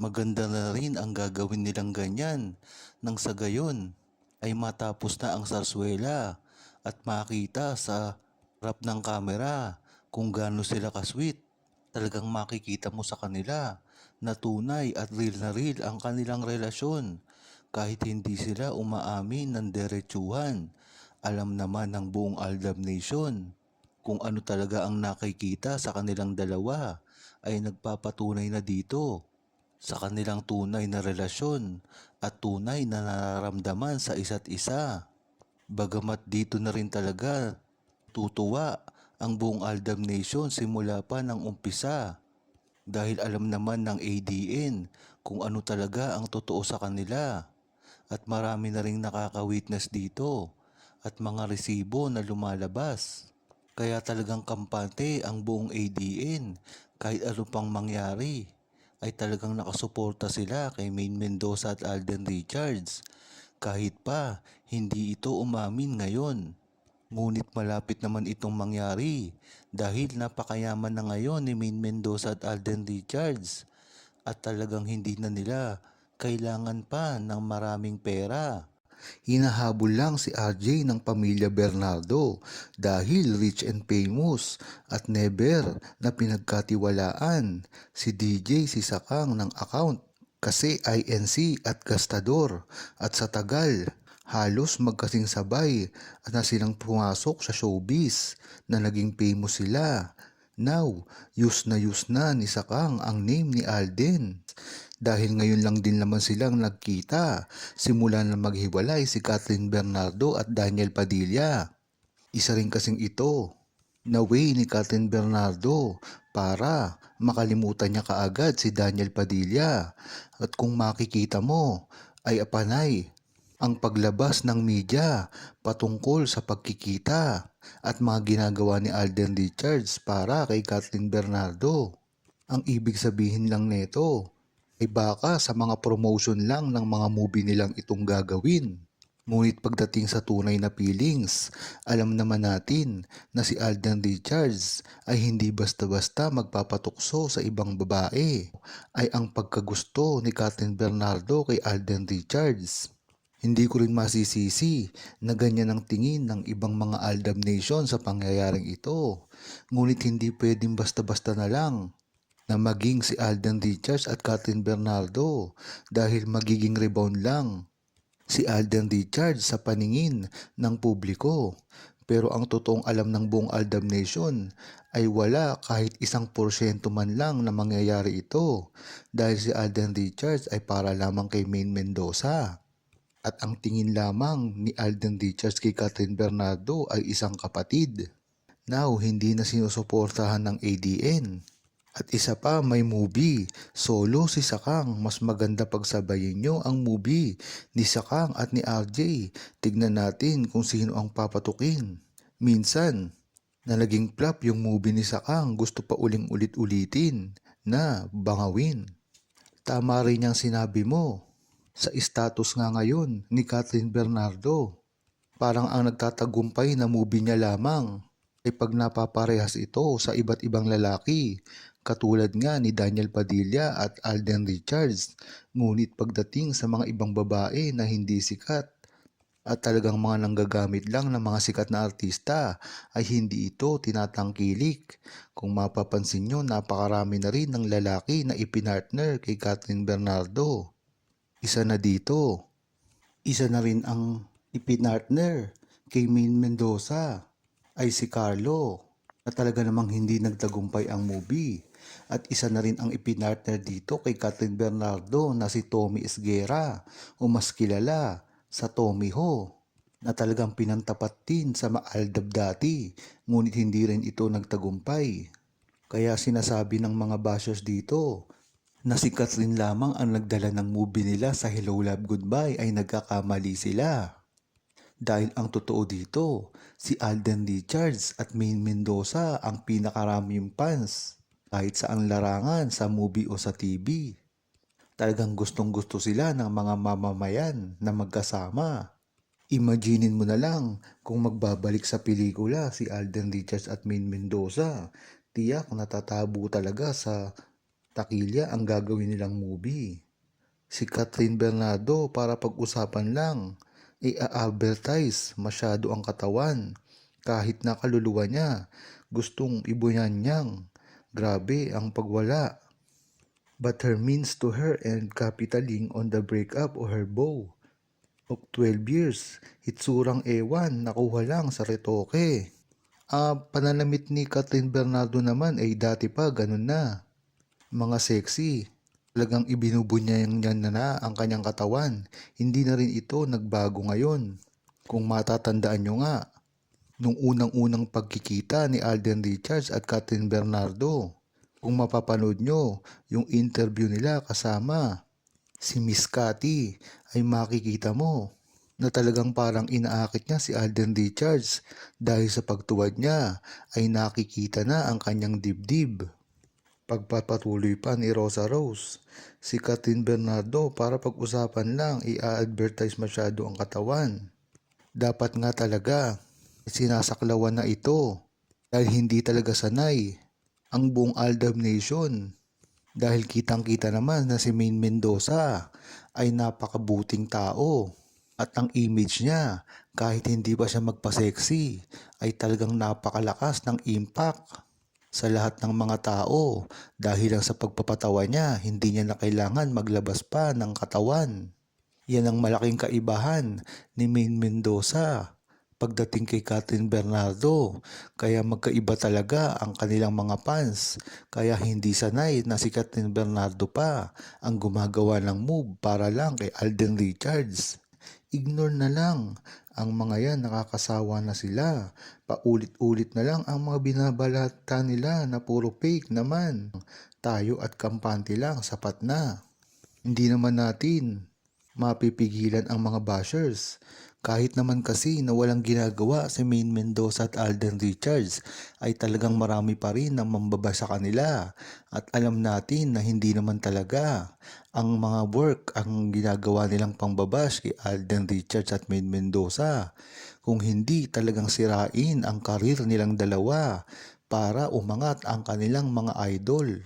maganda na rin ang gagawin nilang ganyan nang sa gayon ay matapos na ang sarsuela at makita sa harap ng kamera kung gaano sila kasweet. Talagang makikita mo sa kanila na tunay at real ang kanilang relasyon kahit hindi sila umaamin ng diretsuhan. Alam naman ng buong Aldab Nation kung ano talaga ang nakikita sa kanilang dalawa ay nagpapatunay na dito sa kanilang tunay na relasyon at tunay na nararamdaman sa isa't isa. Bagamat dito na rin talaga tutuwa ang buong Aldab Nation simula pa ng umpisa dahil alam naman ng ADN kung ano talaga ang totoo sa kanila at marami na ring nakaka-witness dito at mga resibo na lumalabas. Kaya talagang kampante ang buong ADN kahit ano pang mangyari ay talagang nakasuporta sila kay Maine Mendoza at Alden Richards kahit pa hindi ito umamin ngayon. Ngunit malapit naman itong mangyari dahil napakayaman na ngayon ni Maine Mendoza at Alden Richards at talagang hindi na nila kailangan pa ng maraming pera. Hinahabol lang si RJ ng pamilya Bernardo dahil rich and famous at never na pinagkatiwalaan si DJ si Sakang ng account kasi INC at gastador at sa tagal halos magkasing sabay at na silang pumasok sa showbiz na naging famous sila. Now, use na ni Sakang ang name ni Alden. Dahil ngayon lang din naman silang nagkita simula na maghiwalay si Catherine Bernardo at Daniel Padilla. Isa rin kasing ito na way ni Catherine Bernardo para makalimutan niya kaagad si Daniel Padilla. At kung makikita mo ay apanay ang paglabas ng media patungkol sa pagkikita at mga ginagawa ni Alden Richards para kay Catherine Bernardo. Ang ibig sabihin lang nito ay baka sa mga promotion lang ng mga movie nilang itong gagawin. Ngunit pagdating sa tunay na feelings, alam naman natin na si Alden Richards ay hindi basta-basta magpapatukso sa ibang babae. Ay ang pagkagusto ni Catherine Bernardo kay Alden Richards. Hindi ko rin masisisi na ganyan ang tingin ng ibang mga Aldab Nation sa pangyayaring ito. Ngunit hindi pwedeng basta-basta na lang na maging si Alden Richards at Catherine Bernardo dahil magiging rebound lang si Alden Richards sa paningin ng publiko. Pero ang totoong alam ng buong Aldab Nation ay wala kahit 1% man lang na mangyayari ito dahil si Alden Richards ay para lamang kay Maine Mendoza. At ang tingin lamang ni Alden Richards kay Catherine Bernardo ay isang kapatid. Now, hindi na sinusuportahan ng ADN. At isa pa, may movie. Solo si Sakang. Mas maganda pagsabayin nyo ang movie ni Sakang at ni RJ. Tignan natin kung sino ang papatukin. Minsan, na naging flop yung movie ni Sakang, gusto pa ulit-ulitin na bangawin. Tama rin yung sinabi mo. Sa status nga ngayon ni Catherine Bernardo, parang ang nagtatagumpay na movie niya lamang ay pag napaparehas ito sa iba't ibang lalaki katulad nga ni Daniel Padilla at Alden Richards. Ngunit pagdating sa mga ibang babae na hindi sikat at talagang mga nanggagamit lang ng mga sikat na artista ay hindi ito tinatangkilik. Kung mapapansin nyo, napakarami na rin ng lalaki na ipinartner kay Catherine Bernardo. Isa na dito, isa na rin ang ipinartner kay Maine Mendoza ay si Carlo na talaga namang hindi nagtagumpay ang movie. At isa na rin ang ipinartner dito kay Catherine Bernardo na si Tommy Esguerra o mas kilala sa Tommy Ho na talagang pinantapat din sa Maaldab dati ngunit hindi rin ito nagtagumpay. Kaya sinasabi ng mga bashers dito na si Catherine lamang ang nagdala ng movie nila sa Hello Love Goodbye ay nagkakamali sila. Dahil ang totoo dito, si Alden Richards at Maine Mendoza ang pinakaraming fans kahit saang larangan sa movie o sa TV. Talagang gustong gusto sila ng mga mamamayan na magkasama. Imaginin mo na lang kung magbabalik sa pelikula si Alden Richards at Maine Mendoza. Tiyak natatabo talaga sa takilya ang gagawin nilang movie. Si Catherine Bernardo para pag-usapan lang, i-advertise masyado ang katawan. Kahit na kaluluwa niya, gustong ibunyan-nyang. Grabe ang pagwala. But her means to her and capitaling on the breakup of her beau of 12 years, hitsurang ewan, nakuha lang sa retoke. Pananamit ni Catherine Bernardo naman ay dati pa ganun na. Mga sexy. Talagang ibinubunyan niya na ang kanyang katawan. Hindi na rin ito nagbago ngayon. Kung matatandaan nyo nga, nung unang-unang pagkikita ni Alden Richards at Catherine Bernardo, kung mapapanood nyo yung interview nila kasama si Miss Cathy, ay makikita mo na talagang parang inaakit niya si Alden Richards dahil sa pagtuwad niya ay nakikita na ang kanyang dibdib. Pagpapatuloy pa ni Rosa Rose, si Catherine Bernardo para pag-usapan lang i-advertise masyado ang katawan. Dapat nga talaga sinasaklawan na ito dahil hindi talaga sanay ang buong Aldab Nation. Dahil kitang-kita naman na si Maine Mendoza ay napakabuting tao at ang image niya kahit hindi pa siya magpa-sexy ay talagang napakalakas ng impact sa lahat ng mga tao dahil lang sa pagpapatawa niya, hindi niya na kailangan maglabas pa ng katawan. Yan ang malaking kaibahan ni Maine Mendoza pagdating kay Catherine Bernardo. Kaya magkaiba talaga ang kanilang mga fans. Kaya hindi sanay na si Catherine Bernardo pa ang gumagawa ng move para lang kay Alden Richards. Ignore na lang. Ang mga yan nakakasawa na sila. Paulit-ulit na lang ang mga binabalata nila na puro fake naman. Tayo at kampante lang, sapat na. Hindi naman natin mapipigilan ang mga bashers. Kahit naman kasi na walang ginagawa si Maine Mendoza at Alden Richards ay talagang marami pa rin ang mambabash sa kanila. At alam natin na hindi naman talaga ang mga work ang ginagawa nilang pangbabash kay Alden Richards at Maine Mendoza. Kung hindi talagang sirain ang karir nilang dalawa para umangat ang kanilang mga idol.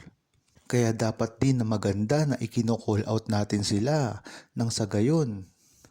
Kaya dapat din na maganda na ikino-call out natin sila nang sa gayon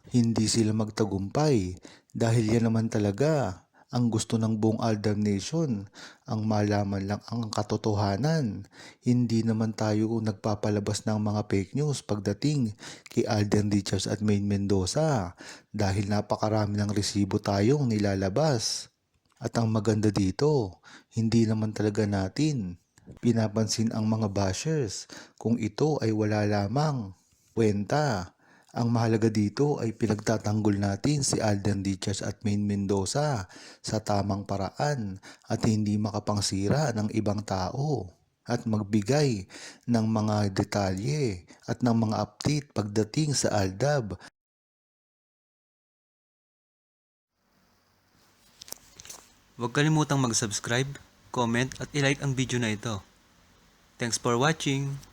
hindi sila magtagumpay dahil yan naman talaga ang gusto ng buong Aldab Nation, ang malaman lang ang katotohanan. Hindi naman tayo nagpapalabas ng mga fake news pagdating kay Alden Richards at Maine Mendoza dahil napakarami ng resibo tayong nilalabas. At ang maganda dito, hindi naman talaga natin pinapansin ang mga bashers kung ito ay wala lamang kwenta. Ang mahalaga dito ay pinagtatanggol natin si Alden Richards at Maine Mendoza sa tamang paraan at hindi makapangsira ng ibang tao at magbigay ng mga detalye at ng mga update pagdating sa Aldab. Huwag kalimutang mag-subscribe, comment at i-like ang video na ito. Thanks for watching!